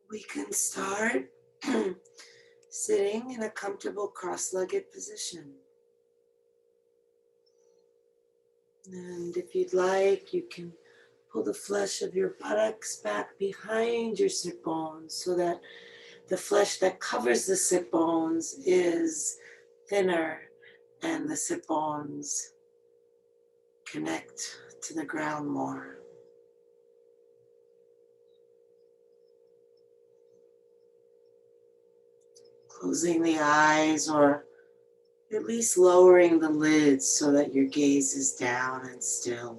We can start sitting in a comfortable cross-legged position. And if you'd like, you can pull the flesh of your buttocks back behind your sit bones so that the flesh that covers the sit bones is thinner and the sit bones connect to the ground more. Closing the eyes or at least lowering the lids so that your gaze is down and still.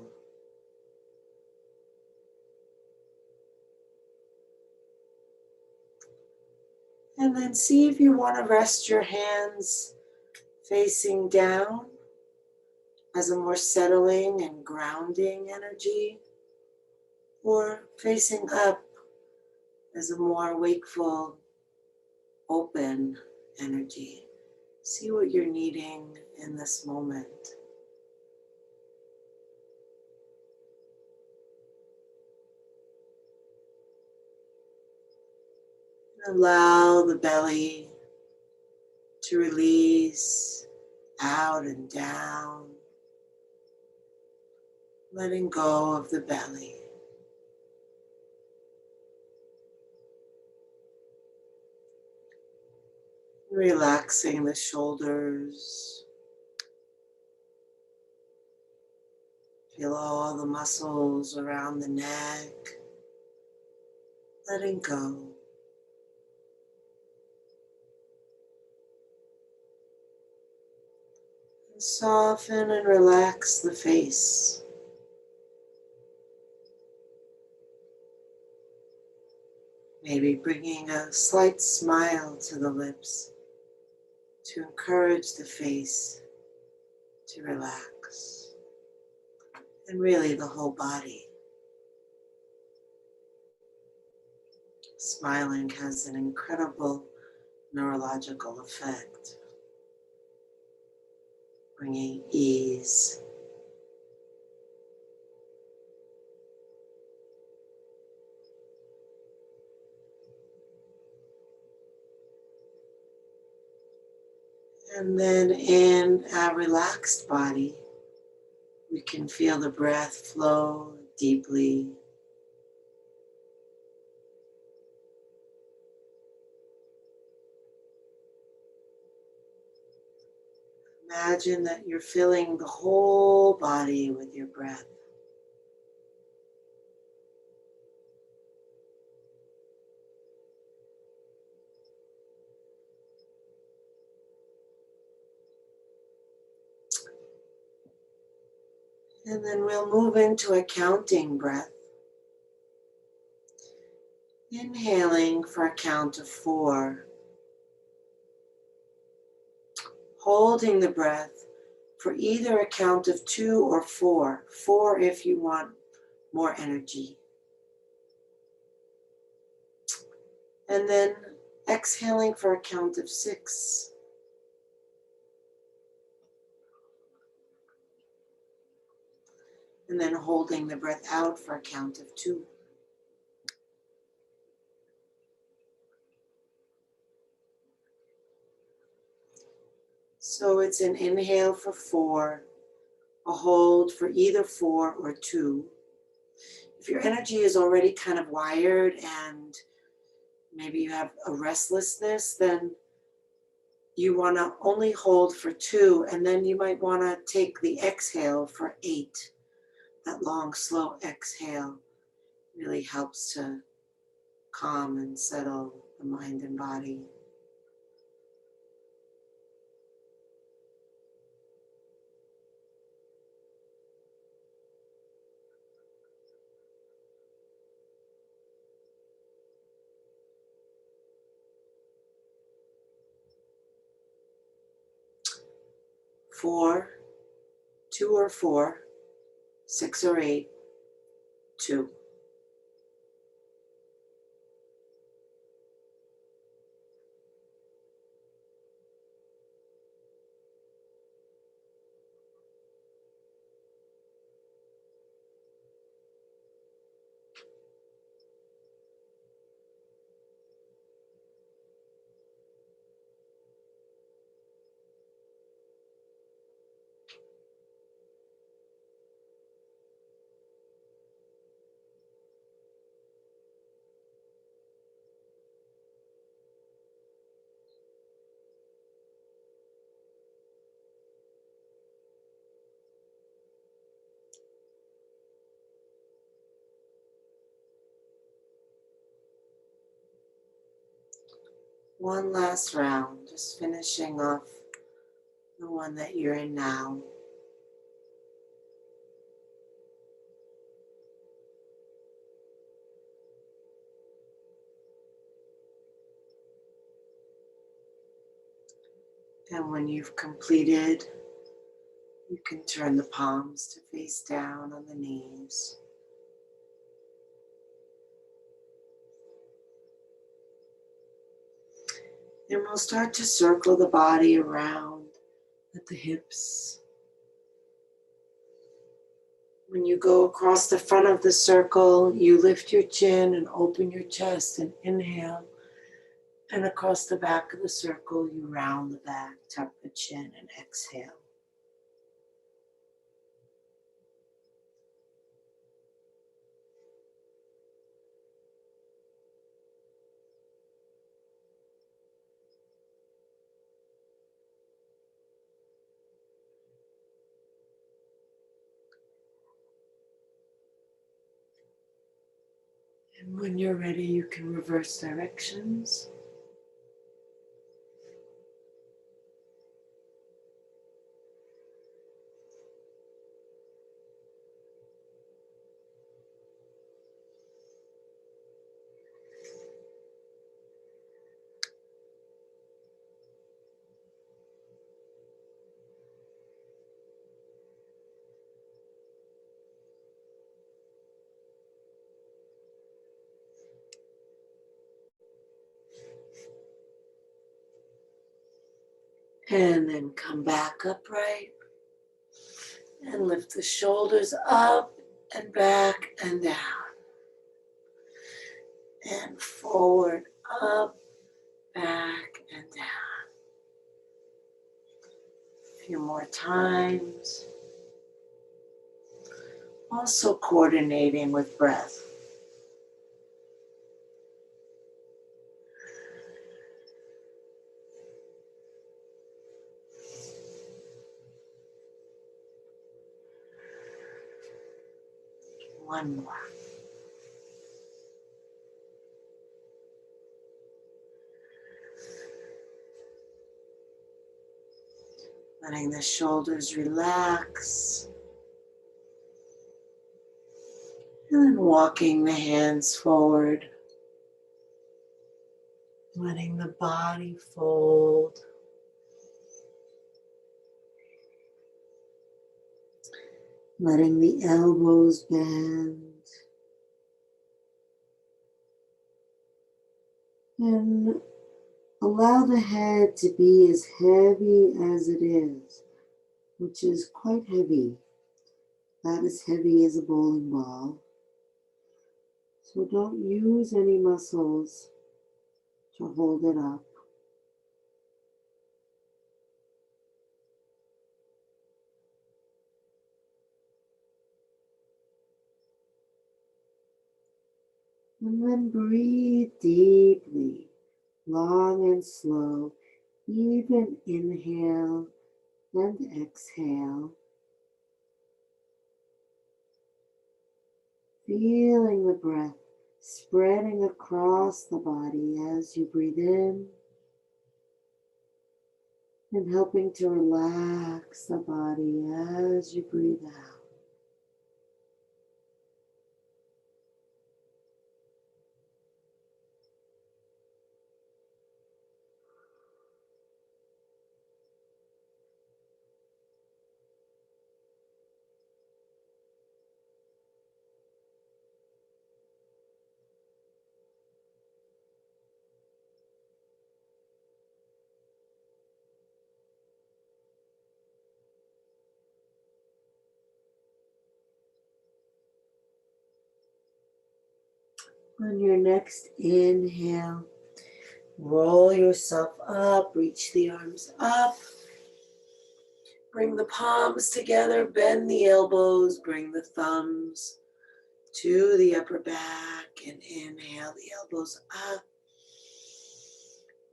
And then see if you want to rest your hands facing down as a more settling and grounding energy, or facing up as a more wakeful, open energy. See what you're needing in this moment. Allow the belly to release out and down, letting go of the belly. Relaxing the shoulders. Feel all the muscles around the neck, letting go. And soften and relax the face. Maybe bringing a slight smile to the lips to encourage the face to relax. And really the whole body. Smiling has an incredible neurological effect, bringing ease. And then in a relaxed body, we can feel the breath flow deeply. Imagine that you're filling the whole body with your breath. And then we'll move into a counting breath. Inhaling for a count of 4. Holding the breath for either a count of 2 or 4. 4 if you want more energy. And then exhaling for a count of 6. And then holding the breath out for a count of 2. So it's an inhale for 4, a hold for either 4 or 2. If your energy is already kind of wired and maybe you have a restlessness, then you want to only hold for 2, and then you might want to take the exhale for 8. That long, slow exhale really helps to calm and settle the mind and body. Four, 2 or 4, 6 or 8, 2. One last round, just finishing off the one that you're in now. And when you've completed, you can turn the palms to face down on the knees. And we'll start to circle the body around at the hips. When you go across the front of the circle, you lift your chin and open your chest and inhale. And across the back of the circle, you round the back, tuck the chin and exhale. And when you're ready, you can reverse directions. And then come back upright and lift the shoulders up and back and down. And forward, up, back, and down. A few more times. Also coordinating with breath. One more. Letting the shoulders relax. And then walking the hands forward. Letting the body fold. Letting the elbows bend. And allow the head to be as heavy as it is, which is quite heavy. Not as heavy as a bowling ball. So don't use any muscles to hold it up. And then breathe deeply, long and slow. Even inhale and exhale. Feeling the breath spreading across the body as you breathe in and helping to relax the body as you breathe out. On your next inhale, roll yourself up, reach the arms up. Bring the palms together, bend the elbows, bring the thumbs to the upper back, and inhale the elbows up.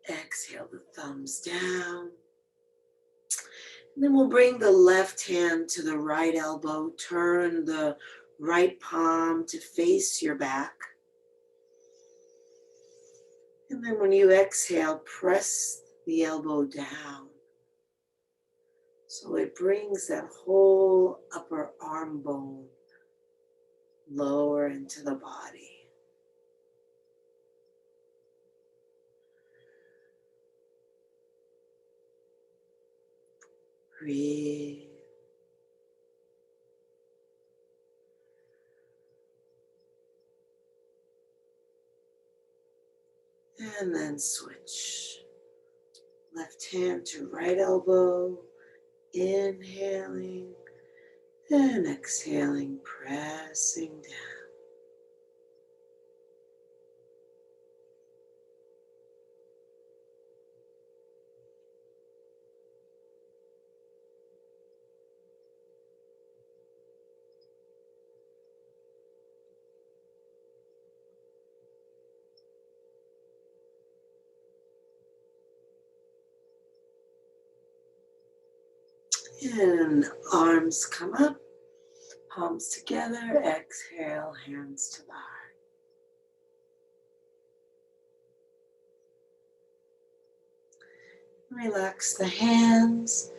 Exhale the thumbs down. And then we'll bring the left hand to the right elbow, turn the right palm to face your back. And then when you exhale, press the elbow down. So it brings that whole upper arm bone lower into the body. Breathe. And then switch. Left hand to right elbow. Inhaling and exhaling, pressing down. And arms come up, palms together, exhale, hands to the heart. Relax the hands.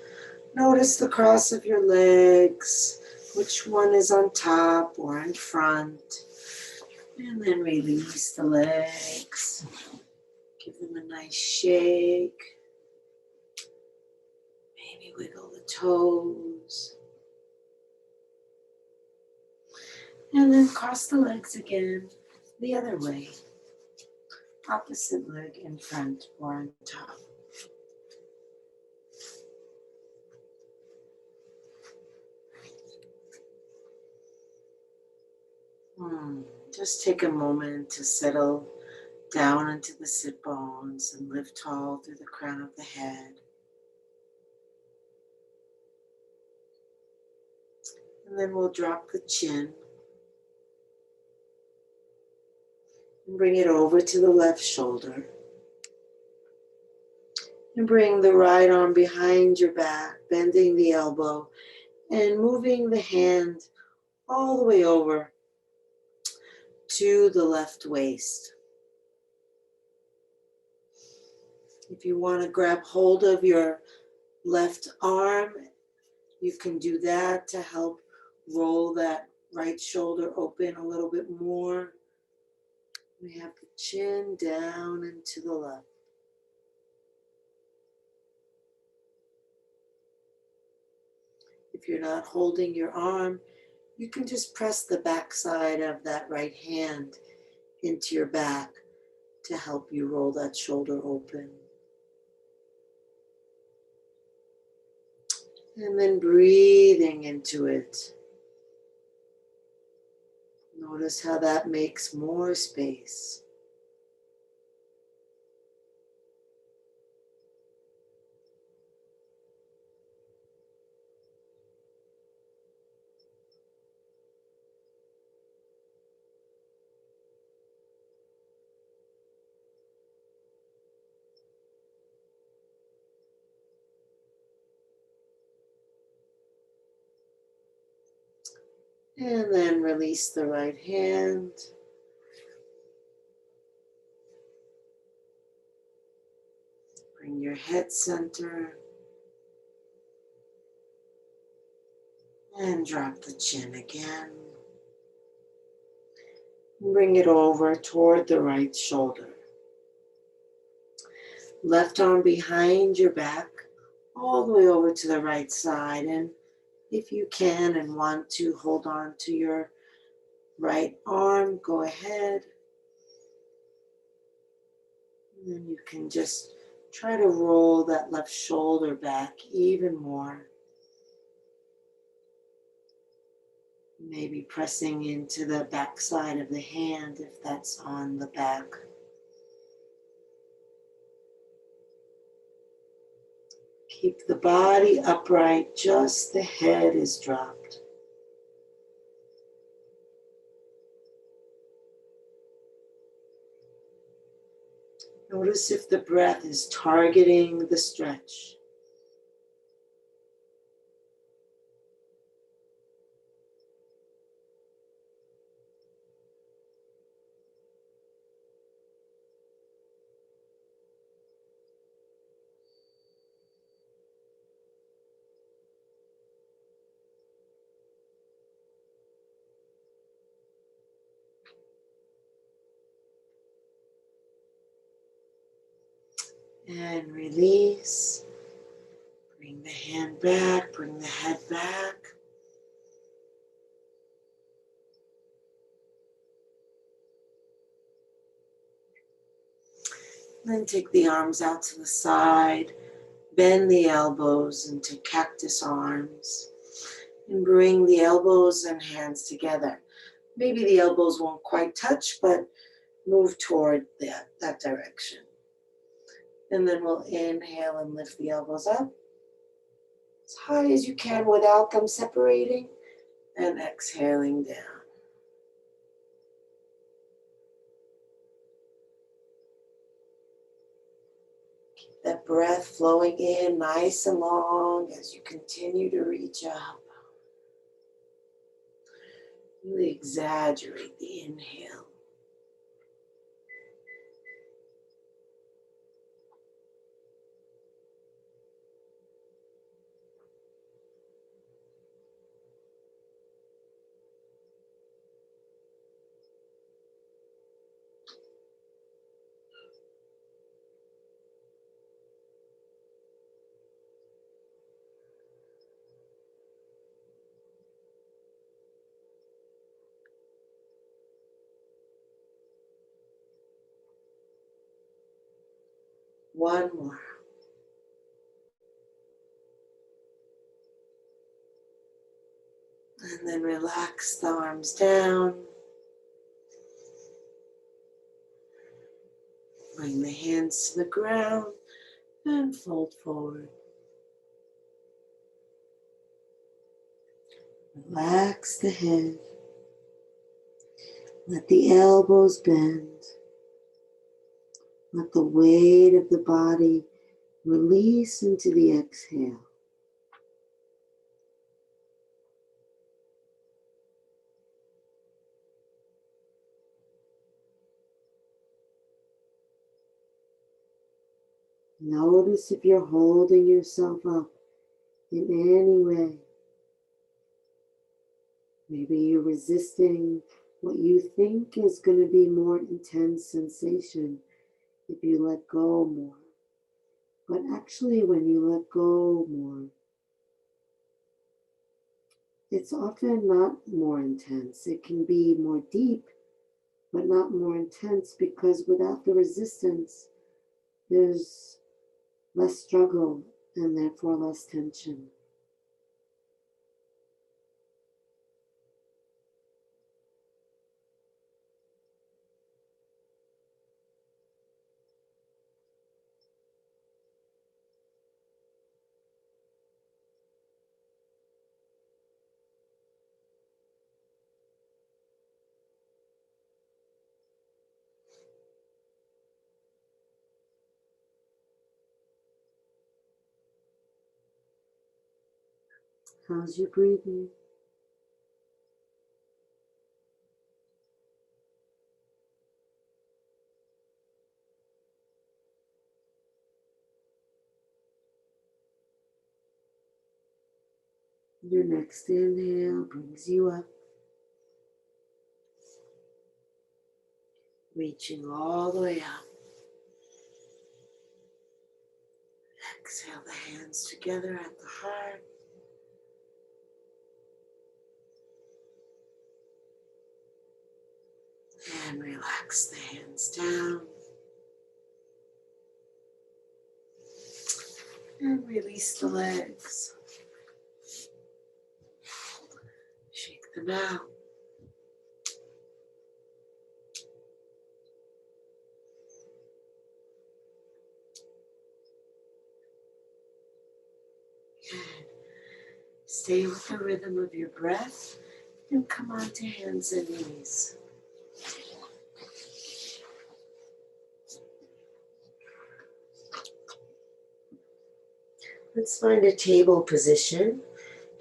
Notice the cross of your legs, which one is on top or in front. And then release the legs. Give them a nice shake. Maybe wiggle the toes. And then cross the legs again the other way. Opposite leg in front or on top. Just take a moment to settle down into the sit bones and lift tall through the crown of the head. And then we'll drop the chin and bring it over to the left shoulder. And bring the right arm behind your back, bending the elbow and moving the hand all the way over to the left waist. If you want to grab hold of your left arm, you can do that to help roll that right shoulder open a little bit more. We have the chin down and to the left. If you're not holding your arm, you can just press the back side of that right hand into your back to help you roll that shoulder open. And then breathing into it. Notice how that makes more space. And then release the right hand. Bring your head center. And drop the chin again. Bring it over toward the right shoulder. Left arm behind your back, all the way over to the right side. And if you can and want to hold on to your right arm, go ahead. And then you can just try to roll that left shoulder back even more. Maybe pressing into the back side of the hand if that's on the back. Keep the body upright, just the head is dropped. Notice if the breath is targeting the stretch. And release. Bring the hand back, bring the head back. Then take the arms out to the side. Bend the elbows into cactus arms. And bring the elbows and hands together. Maybe the elbows won't quite touch, but move toward that direction. And then we'll inhale and lift the elbows up as high as you can without them separating, and exhaling down. Keep that breath flowing in nice and long as you continue to reach up. Really exaggerate the inhale. One more. And then relax the arms down. Bring the hands to the ground and fold forward. Relax the head. Let the elbows bend. Let the weight of the body release into the exhale. Notice if you're holding yourself up in any way. Maybe you're resisting what you think is going to be more intense sensation if you let go more. But actually, when you let go more, it's often not more intense. It can be more deep, but not more intense, because without the resistance, there's less struggle and therefore less tension. How's your breathing? Your next inhale brings you up, reaching all the way up. Exhale the hands together at the heart. And relax the hands down. And release the legs. Shake them out. Good. Stay with the rhythm of your breath and come on to hands and knees. Let's find a table position.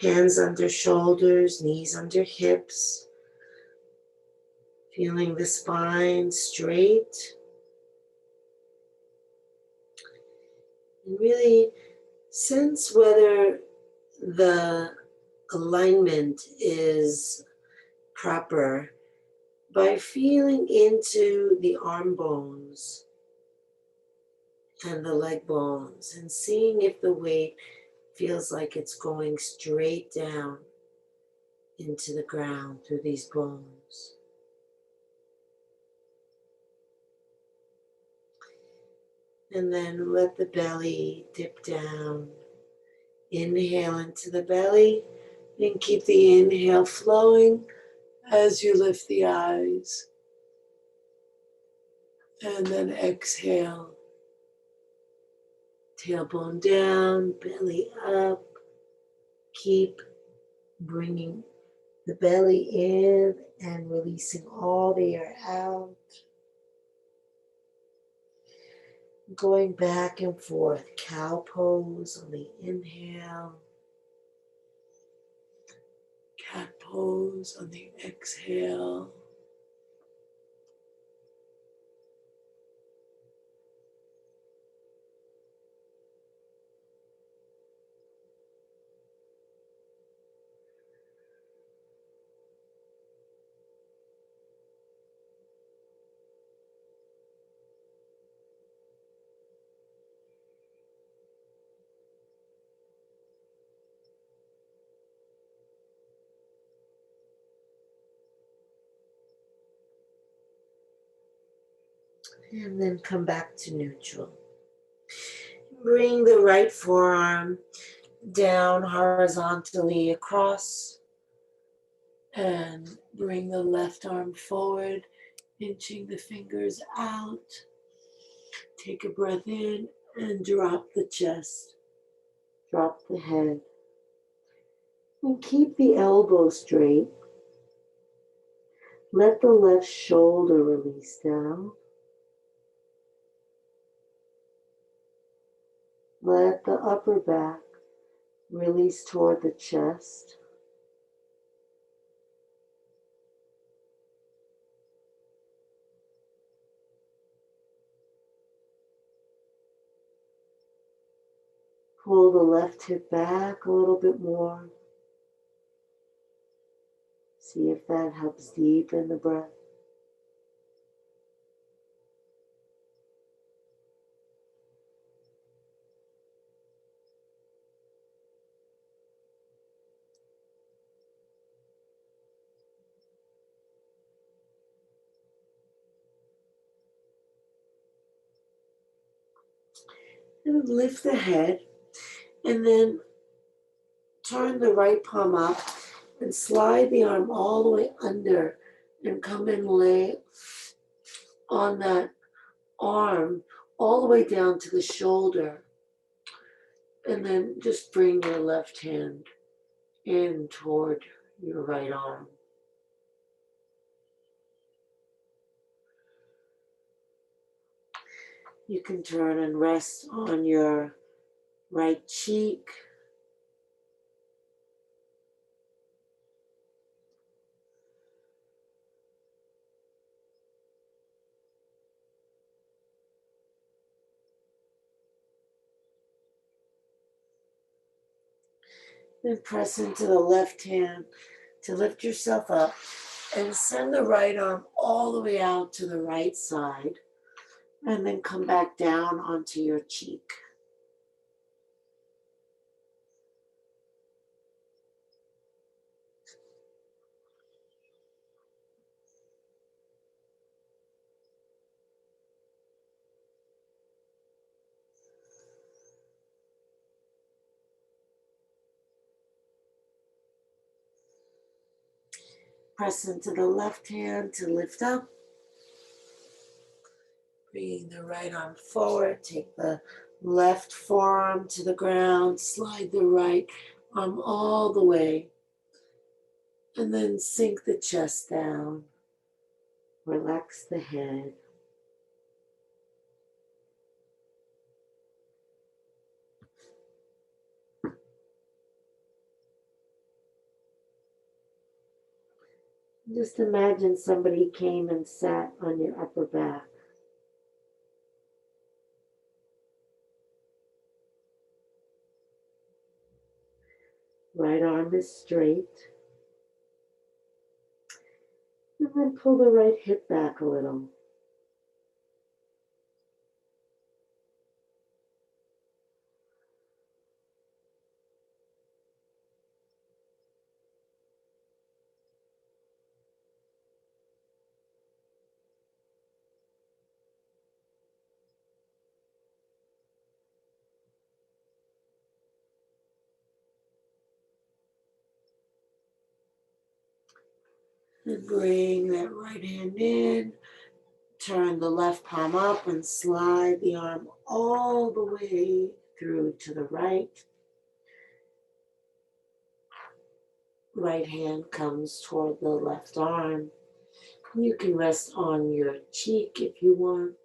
Hands under shoulders, knees under hips. Feeling the spine straight. And really sense whether the alignment is proper by feeling into the arm bones and the leg bones, and seeing if the weight feels like it's going straight down into the ground through these bones. And then let the belly dip down. Inhale into the belly and keep the inhale flowing as you lift the eyes. And then exhale. Tailbone down, belly up. Keep bringing the belly in and releasing all the air out. Going back and forth, cow pose on the inhale. Cat pose on the exhale. And then come back to neutral. Bring the right forearm down horizontally across and bring the left arm forward, inching the fingers out. Take a breath in and drop the chest, drop the head, and keep the elbow straight. Let the left shoulder release down. Let the upper back release toward the chest. Pull the left hip back a little bit more. See if that helps deepen the breath. And lift the head, and then turn the right palm up and slide the arm all the way under and come and lay on that arm all the way down to the shoulder. And then just bring your left hand in toward your right arm. You can turn and rest on your right cheek. Then press into the left hand to lift yourself up and send the right arm all the way out to the right side, and then come back down onto your cheek. Press into the left hand to lift up. Bringing the right arm forward, take the left forearm to the ground, slide the right arm all the way, and then sink the chest down. Relax the head. Just imagine somebody came and sat on your upper back. Right arm is straight. And then pull the right hip back a little. And bring that right hand in. Turn the left palm up and slide the arm all the way through to the right. Right hand comes toward the left arm. You can rest on your cheek if you want.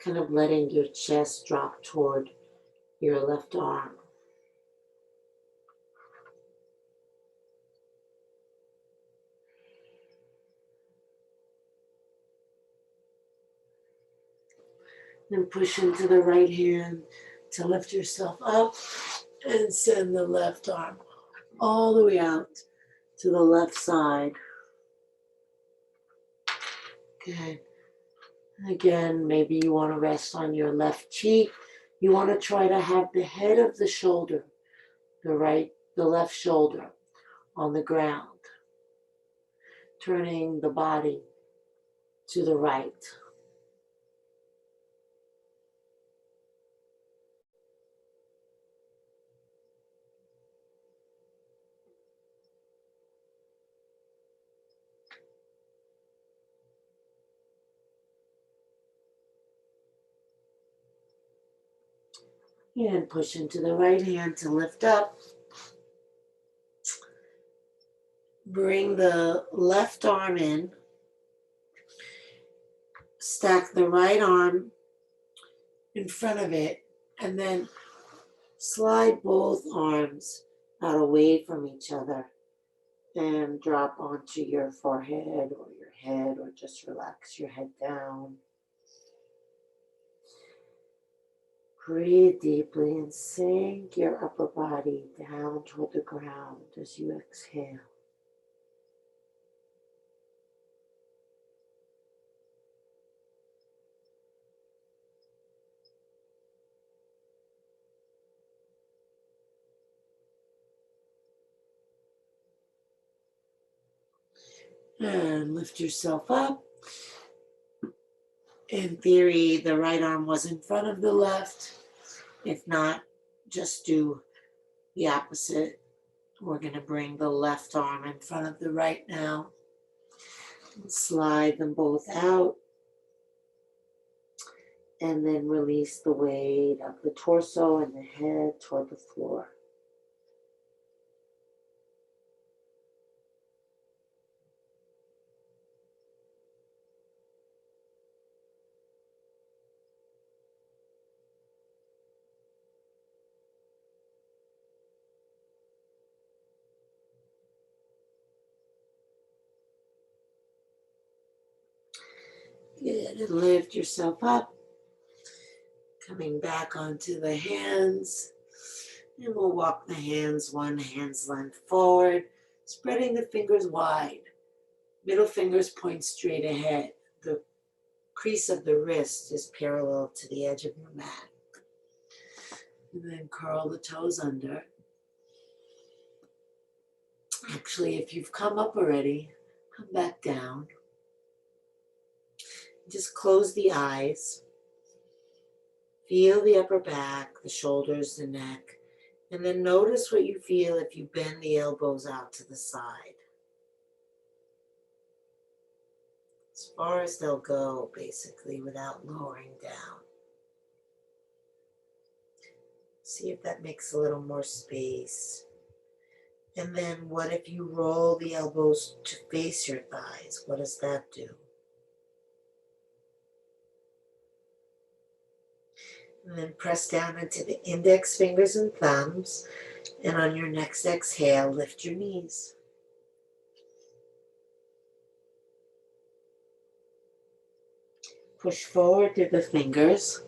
Kind of letting your chest drop toward your left arm. Then push into the right hand to lift yourself up and send the left arm all the way out to the left side. Good. Again, maybe you want to rest on your left cheek. You want to try to have the head of the shoulder, the left shoulder on the ground, turning the body to the right. And push into the right hand to lift up. Bring the left arm in. Stack the right arm in front of it. And then slide both arms out away from each other. And drop onto your forehead or your head, or just relax your head down. Breathe deeply and sink your upper body down toward the ground as you exhale. And lift yourself up. In theory, the right arm was in front of the left. If not, just do the opposite. We're going to bring the left arm in front of the right now. And slide them both out. And then release the weight of the torso and the head toward the floor. Good, and lift yourself up. Coming back onto the hands. And we'll walk the hands one hand's length forward, spreading the fingers wide. Middle fingers point straight ahead. The crease of the wrist is parallel to the edge of your mat. And then curl the toes under. Actually, if you've come up already, come back down. Just close the eyes. Feel the upper back, the shoulders, the neck. And then notice what you feel if you bend the elbows out to the side. As far as they'll go, basically, without lowering down. See if that makes a little more space. And then what if you roll the elbows to face your thighs? What does that do? And then press down into the index fingers and thumbs. And on your next exhale, lift your knees. Push forward through the fingers,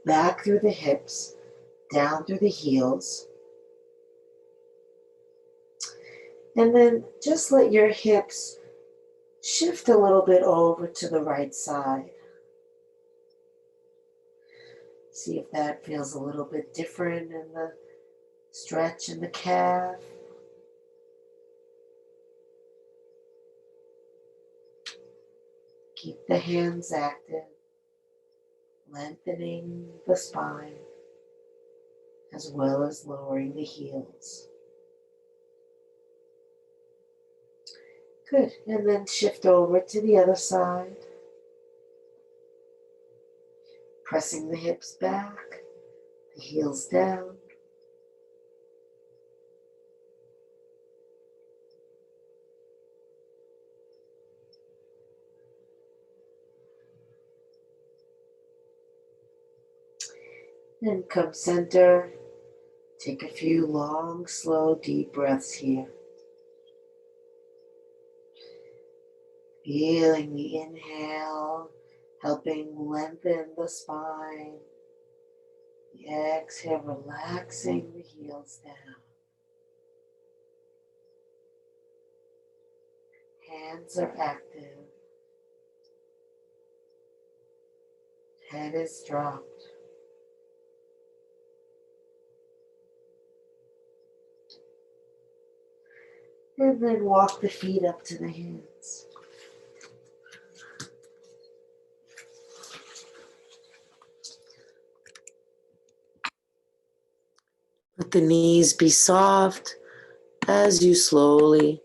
back through the hips, down through the heels. And then just let your hips shift a little bit over to the right side. See if that feels a little bit different in the stretch in the calf. Keep the hands active, lengthening the spine. as well as lowering the heels. Good, and then shift over to the other side, pressing the hips back, the heels down. And come center. Take a few long, slow, deep breaths here. Feeling the inhale, helping lengthen the spine. The exhale, relaxing the heels down. Hands are active. Head is dropped. And then walk the feet up to the hands. Let the knees be soft as you slowly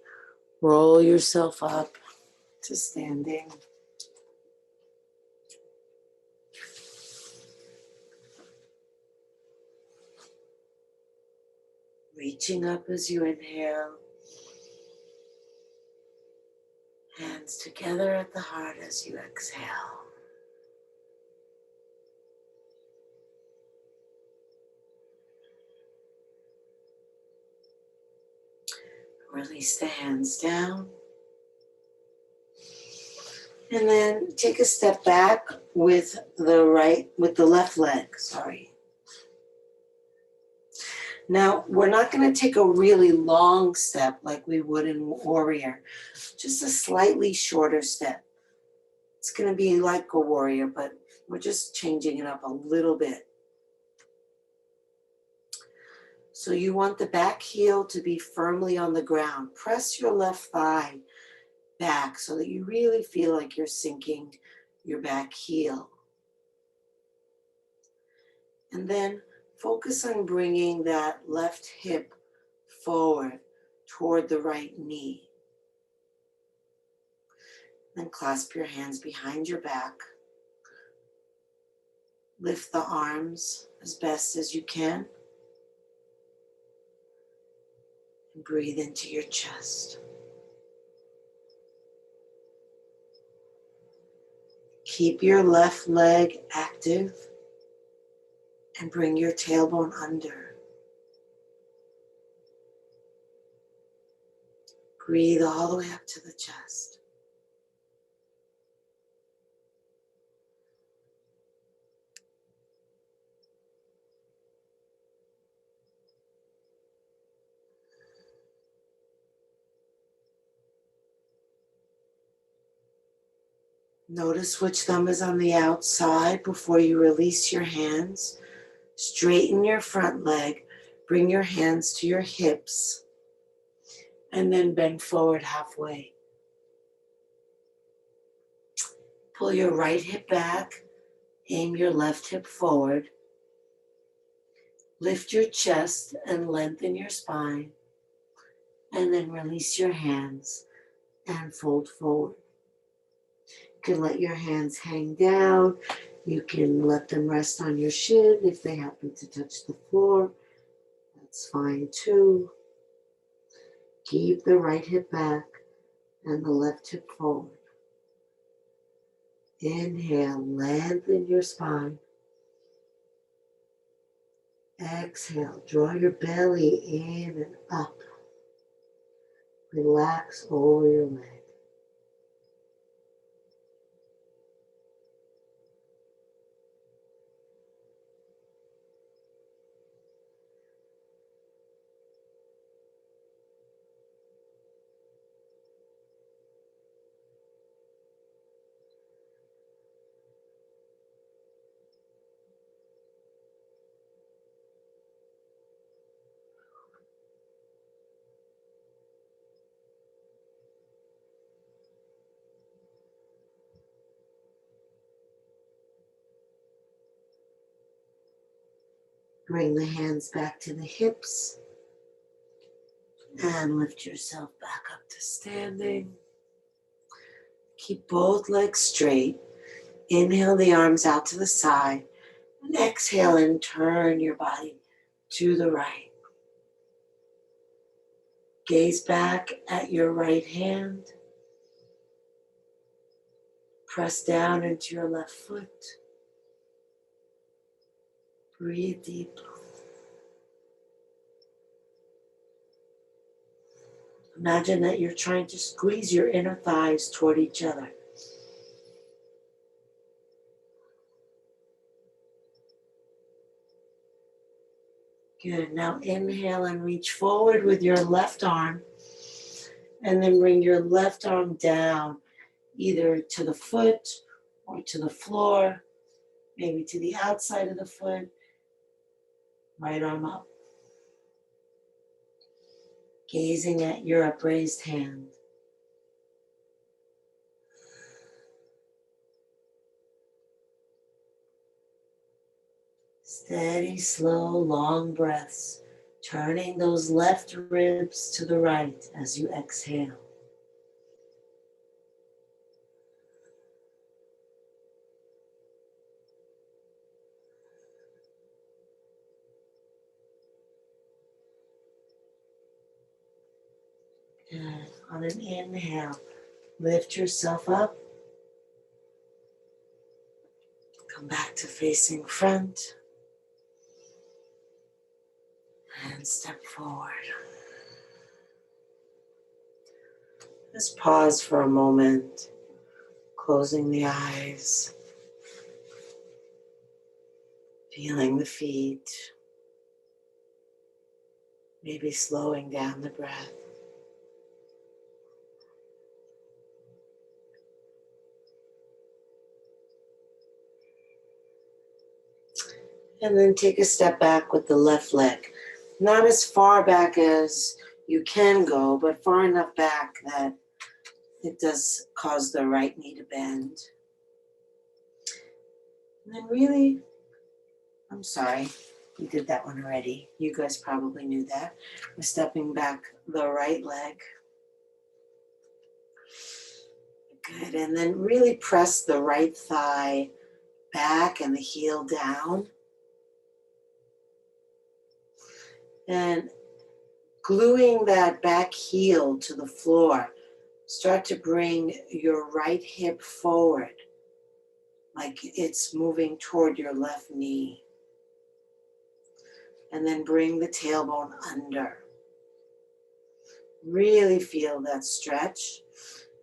roll yourself up to standing. Reaching up as you inhale. Hands together at the heart as you exhale. Release the hands down. And then take a step back with the left leg, Now, we're not going to take a really long step like we would in warrior, just a slightly shorter step. It's going to be like a warrior, but we're just changing it up a little bit. So you want the back heel to be firmly on the ground. Press your left thigh back so that you really feel like you're sinking your back heel. And then focus on bringing that left hip forward toward the right knee. Then clasp your hands behind your back. Lift the arms as best as you can. And breathe into your chest. Keep your left leg active and bring your tailbone under. Breathe all the way up to the chest. Notice which thumb is on the outside before you release your hands. Straighten your front leg. Bring your hands to your hips. And then bend forward halfway. Pull your right hip back. Aim your left hip forward. Lift your chest and lengthen your spine. And then release your hands and fold forward. You can let your hands hang down. You can let them rest on your shin if they happen to touch the floor. That's fine too. Keep the right hip back and the left hip forward. Inhale, lengthen your spine. Exhale, draw your belly in and up. Relax over your leg. Bring the hands back to the hips and lift yourself back up to standing. Keep both legs straight. Inhale the arms out to the side and exhale and turn your body to the right. Gaze back at your right hand. Press down into your left foot. Breathe deep. Imagine that you're trying to squeeze your inner thighs toward each other. Good. Now inhale and reach forward with your left arm. And then bring your left arm down, either to the foot or to the floor, maybe to the outside of the foot. Right arm up. Gazing at your upraised hand. Steady, slow, long breaths, turning those left ribs to the right as you exhale. Good. On an inhale, lift yourself up. Come back to facing front. And step forward. Just pause for a moment, closing the eyes, feeling the feet, maybe slowing down the breath. And then take a step back with the left leg. Not as far back as you can go, but far enough back that it does cause the right knee to bend. And then really, I'm sorry, we did that one already. You guys probably knew that. We're stepping back the right leg. Good, and then really press the right thigh back and the heel down. And gluing that back heel to the floor, start to bring your right hip forward, like it's moving toward your left knee. And then bring the tailbone under. Really feel that stretch.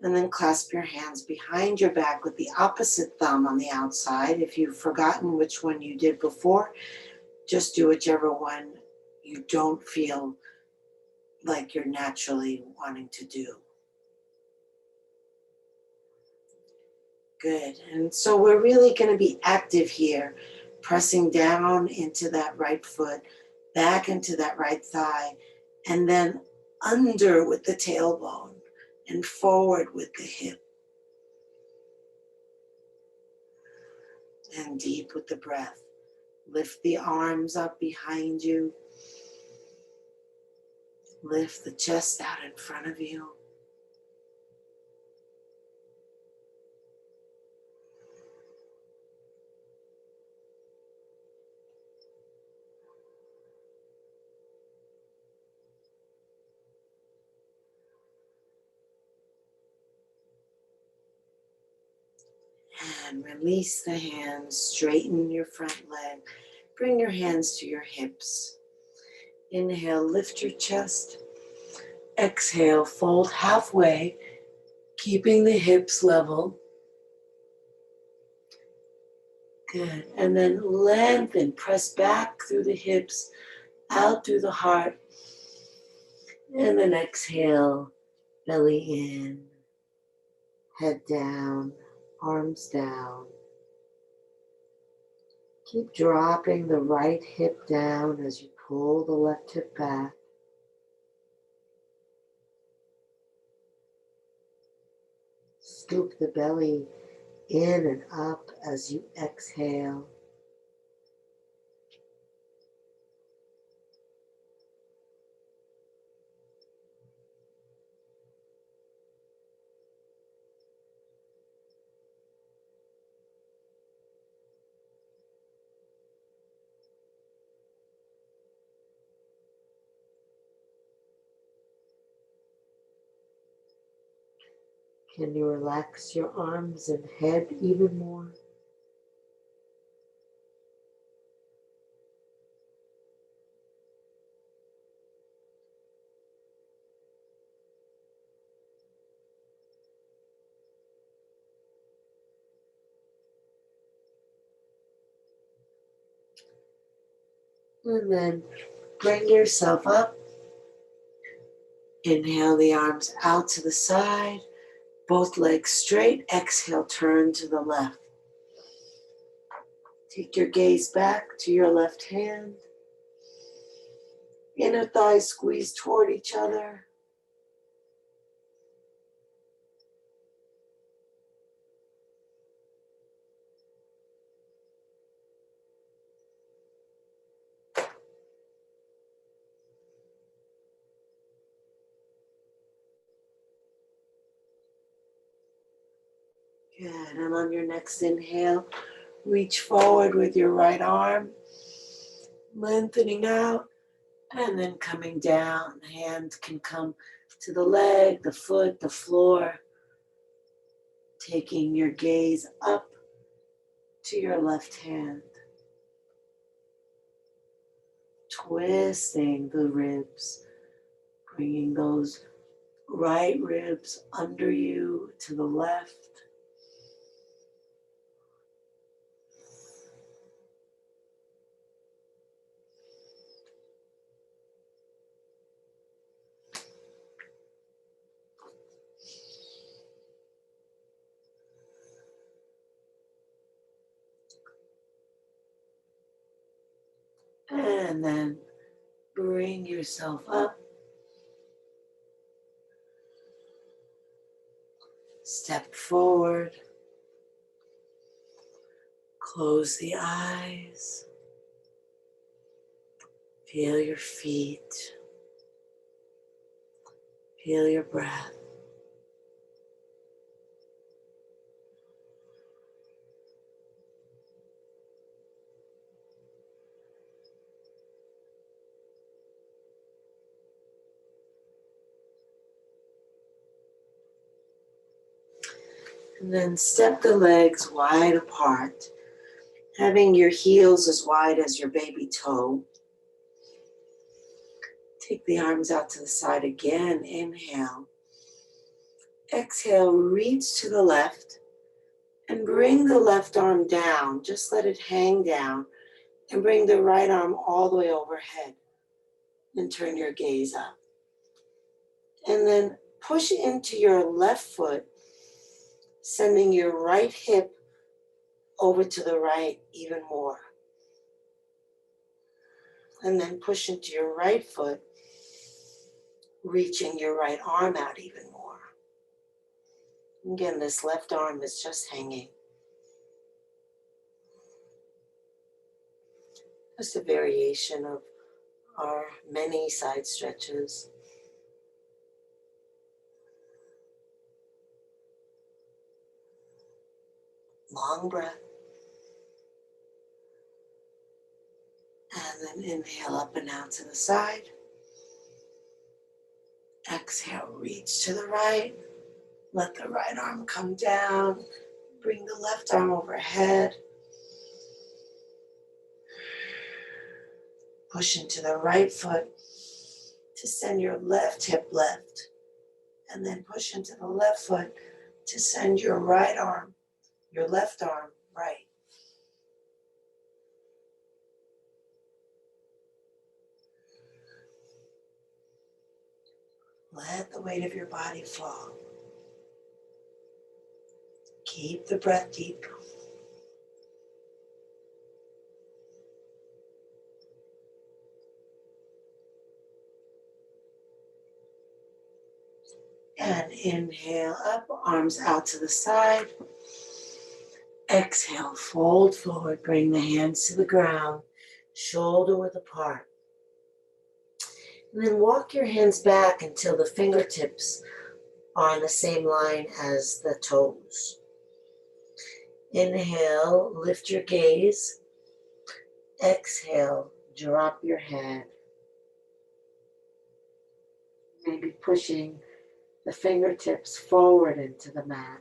And then clasp your hands behind your back with the opposite thumb on the outside. If you've forgotten which one you did before, just do whichever one you don't feel like you're naturally wanting to do. Good. And so we're really going to be active here, pressing down into that right foot, back into that right thigh, and then under with the tailbone and forward with the hip. And deep with the breath. Lift the arms up behind you. Lift the chest out in front of you. And release the hands, straighten your front leg. Bring your hands to your hips. Inhale, lift your chest. Exhale, fold halfway, keeping the hips level. Good. And then lengthen, press back through the hips, out through the heart. And then exhale, belly in, head down, arms down. Keep dropping the right hip down as you pull the left hip back. Scoop the belly in and up as you exhale. Can you relax your arms and head even more? And then bring yourself up. Inhale the arms out to the side. Both legs straight. Exhale, turn to the left. Take your gaze back to your left hand. Inner thighs squeeze toward each other. Good. And on your next inhale, reach forward with your right arm, lengthening out, and then coming down. Hand can come to the leg, the foot, the floor. Taking your gaze up to your left hand. Twisting the ribs, bringing those right ribs under you to the left. And then bring yourself up. Step forward. Close the eyes. Feel your feet. Feel your breath. And then step the legs wide apart, having your heels as wide as your baby toe. Take the arms out to the side again. Inhale. Exhale, reach to the left and bring the left arm down. Just let it hang down and bring the right arm all the way overhead. And turn your gaze up. And then push into your left foot, sending your right hip over to the right even more. And then push into your right foot, reaching your right arm out even more. Again, this left arm is just hanging. Just a variation of our many side stretches. Long breath. And then inhale up and out to the side. Exhale, reach to the right. Let the right arm come down. Bring the left arm overhead. Push into the right foot to send your left hip left. And then push into the left foot to send your right arm, your left arm right. Let the weight of your body fall. Keep the breath deep. And inhale up, arms out to the side. Exhale, fold forward, bring the hands to the ground, shoulder width apart. And then walk your hands back until the fingertips are on the same line as the toes. Inhale, lift your gaze. Exhale, drop your head. Maybe pushing the fingertips forward into the mat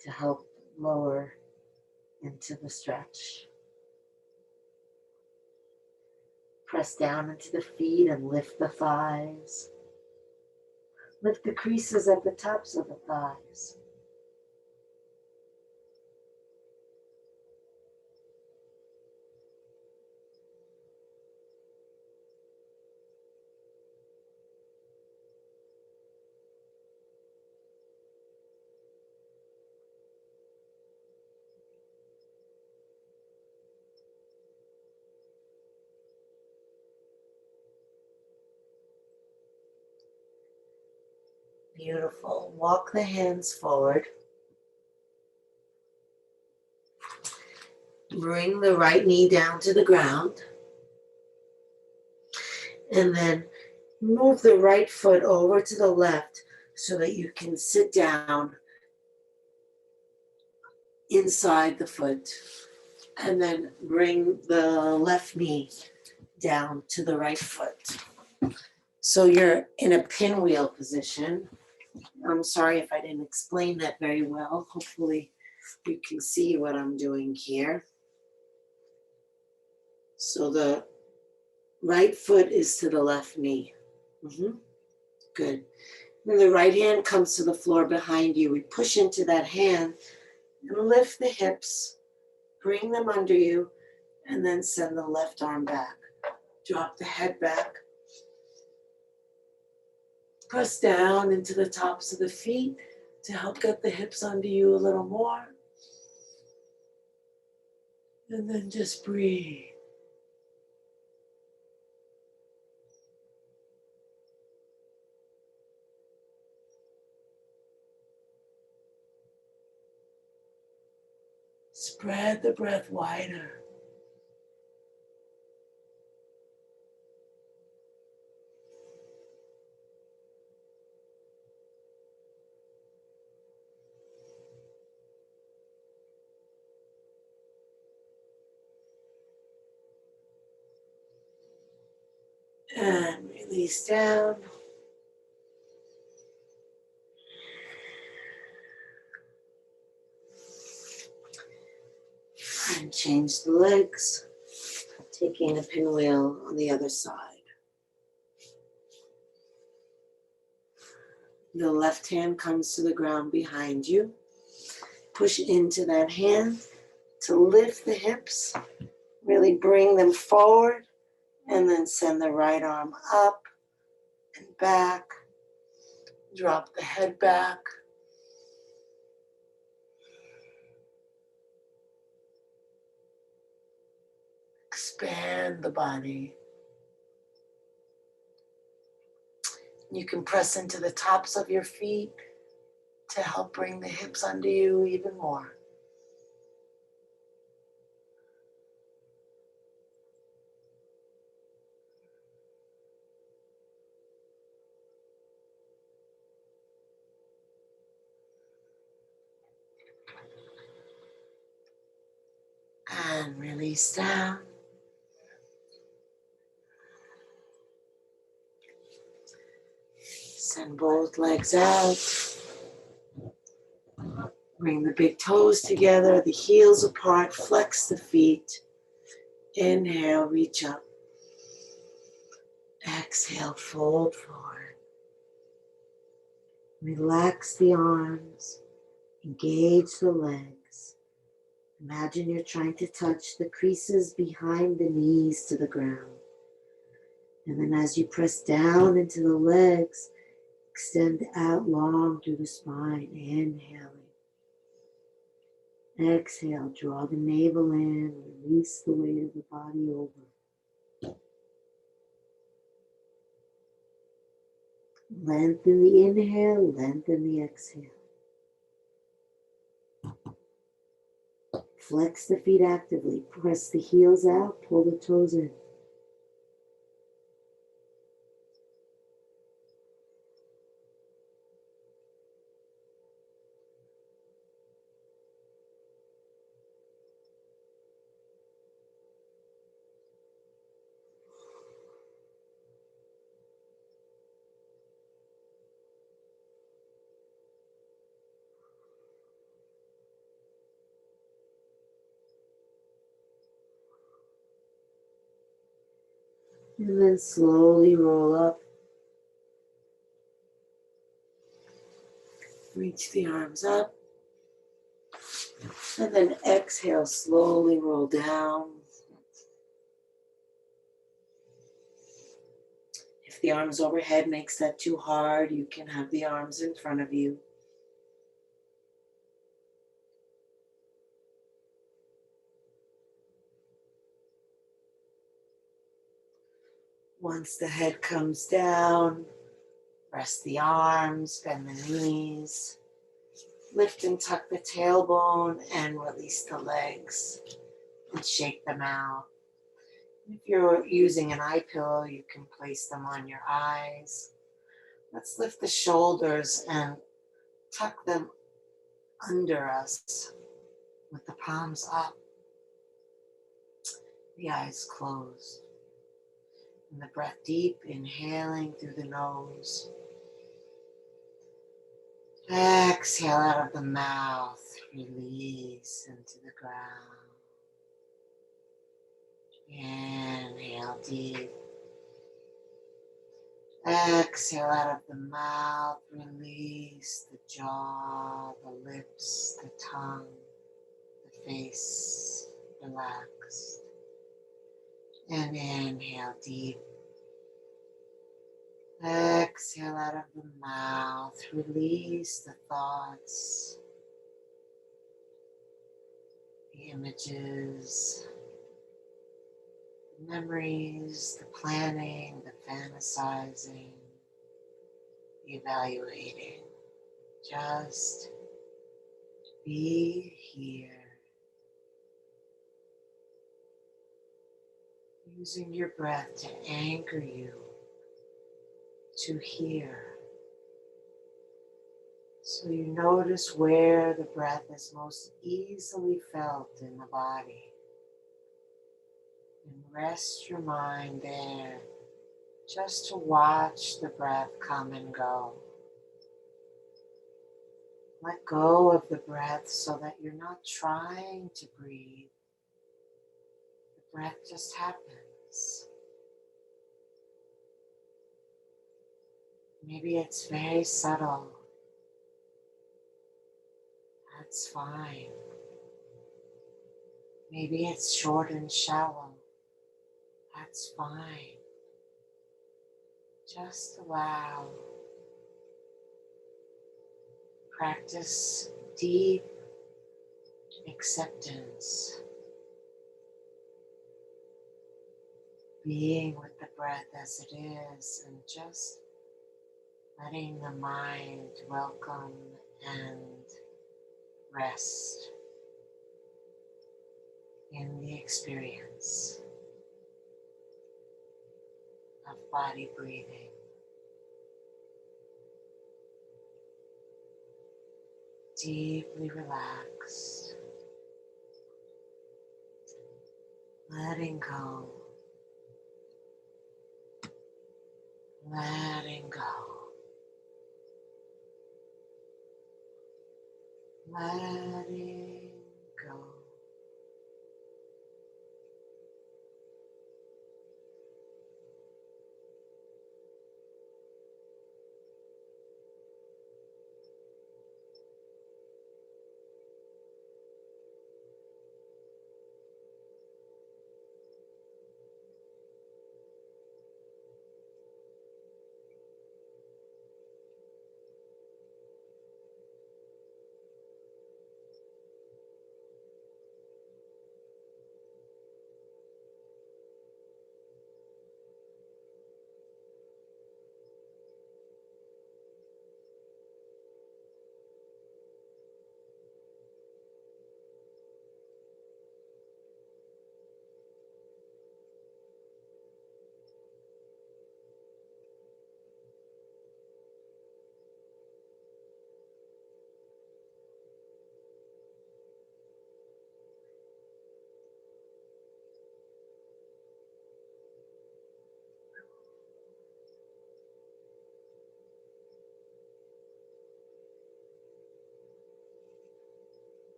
to help lower into the stretch. Press down into the feet and lift the thighs. Lift the creases at the tops of the thighs. Beautiful. Walk the hands forward. Bring the right knee down to the ground. And then move the right foot over to the left so that you can sit down inside the foot. And then bring the left knee down to the right foot. So you're in a pinwheel position. I'm sorry if I didn't explain that very well. Hopefully you can see what I'm doing here. So the right foot is to the left knee. Good. Then the right hand comes to the floor behind you. We push into that hand and lift the hips, bring them under you, and then send the left arm back. Drop the head back. Press down into the tops of the feet to help get the hips under you a little more. And then just breathe. Spread the breath wider. And release down. And change the legs, taking the pinwheel on the other side. The left hand comes to the ground behind you. Push into that hand to lift the hips. Really bring them forward and then send the right arm up and back. Drop the head back. Expand the body. You can press into the tops of your feet to help bring the hips under you even more. And release down. Send both legs out. Bring the big toes together, the heels apart, flex the feet. Inhale, reach up. Exhale, fold forward. Relax the arms, engage the legs. Imagine you're trying to touch the creases behind the knees to the ground. And then as you press down into the legs, extend out long through the spine, inhaling. Exhale, draw the navel in, release the weight of the body over. Lengthen the inhale, lengthen the exhale. Flex the feet actively, press the heels out, pull the toes in. And then slowly roll up. Reach the arms up. And then exhale, slowly roll down. If the arms overhead makes that too hard, you can have the arms in front of you. Once the head comes down, rest the arms, bend the knees, lift and tuck the tailbone and release the legs and shake them out. If you're using an eye pillow, you can place them on your eyes. Let's lift the shoulders and tuck them under us with the palms up, the eyes closed. And the breath deep, inhaling through the nose. Exhale out of the mouth, release into the ground. Inhale deep. Exhale out of the mouth, release the jaw, the lips, the tongue, the face, relaxed. And inhale deep. Exhale out of the mouth, release the thoughts, the images, the memories, the planning, the fantasizing, the evaluating. Just be here. Using your breath to anchor you to here. So you notice where the breath is most easily felt in the body. And rest your mind there just to watch the breath come and go. Let go of the breath so that you're not trying to breathe. The breath just happens. Maybe it's very subtle. That's fine. Maybe it's short and shallow. That's fine. Just allow. Practice deep acceptance. Being with the breath as it is and just letting the mind welcome and rest in the experience of body breathing. Deeply relaxed, letting go, letting go, letting go.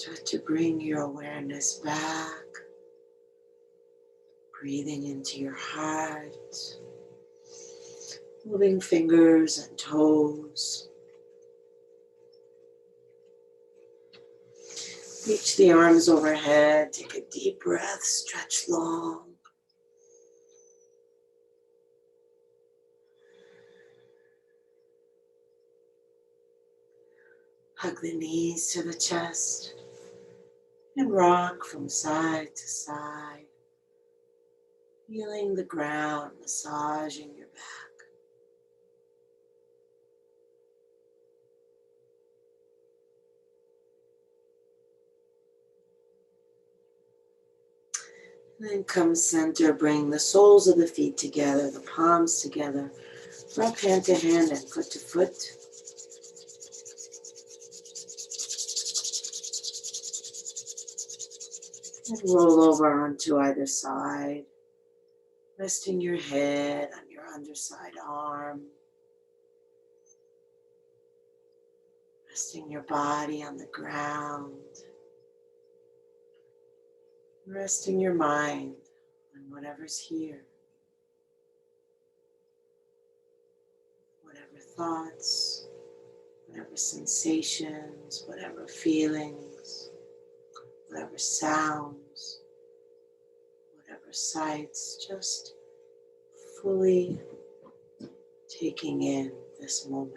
Start to bring your awareness back, breathing into your heart, moving fingers and toes. Reach the arms overhead, take a deep breath, stretch long. Hug the knees to the chest and rock from side to side, feeling the ground, massaging your back. And then come center, bring the soles of the feet together, the palms together, rub hand to hand and foot to foot. And roll over onto either side, resting your head on your underside arm, resting your body on the ground, resting your mind on whatever's here, whatever thoughts, whatever sensations, whatever feelings, whatever sounds, whatever sights, just fully taking in this moment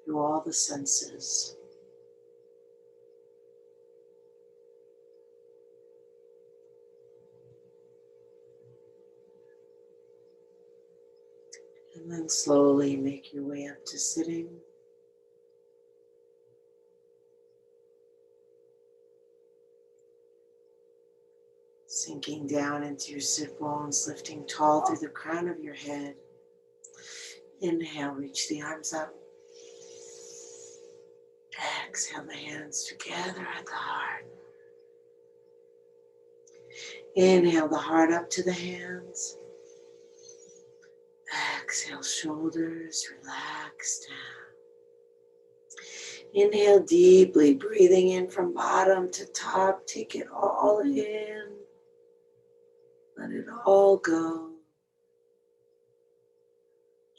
through all the senses. And then slowly make your way up to sitting. Sinking down into your sit bones, lifting tall through the crown of your head. Inhale, reach the arms up. Exhale, the hands together at the heart. Inhale, the heart up to the hands. Exhale, shoulders relax down. Inhale deeply, breathing in from bottom to top. Take it all in. Let it all go.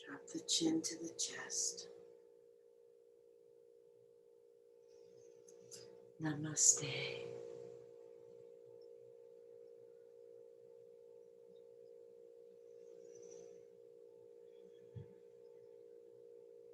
Drop the chin to the chest. Namaste.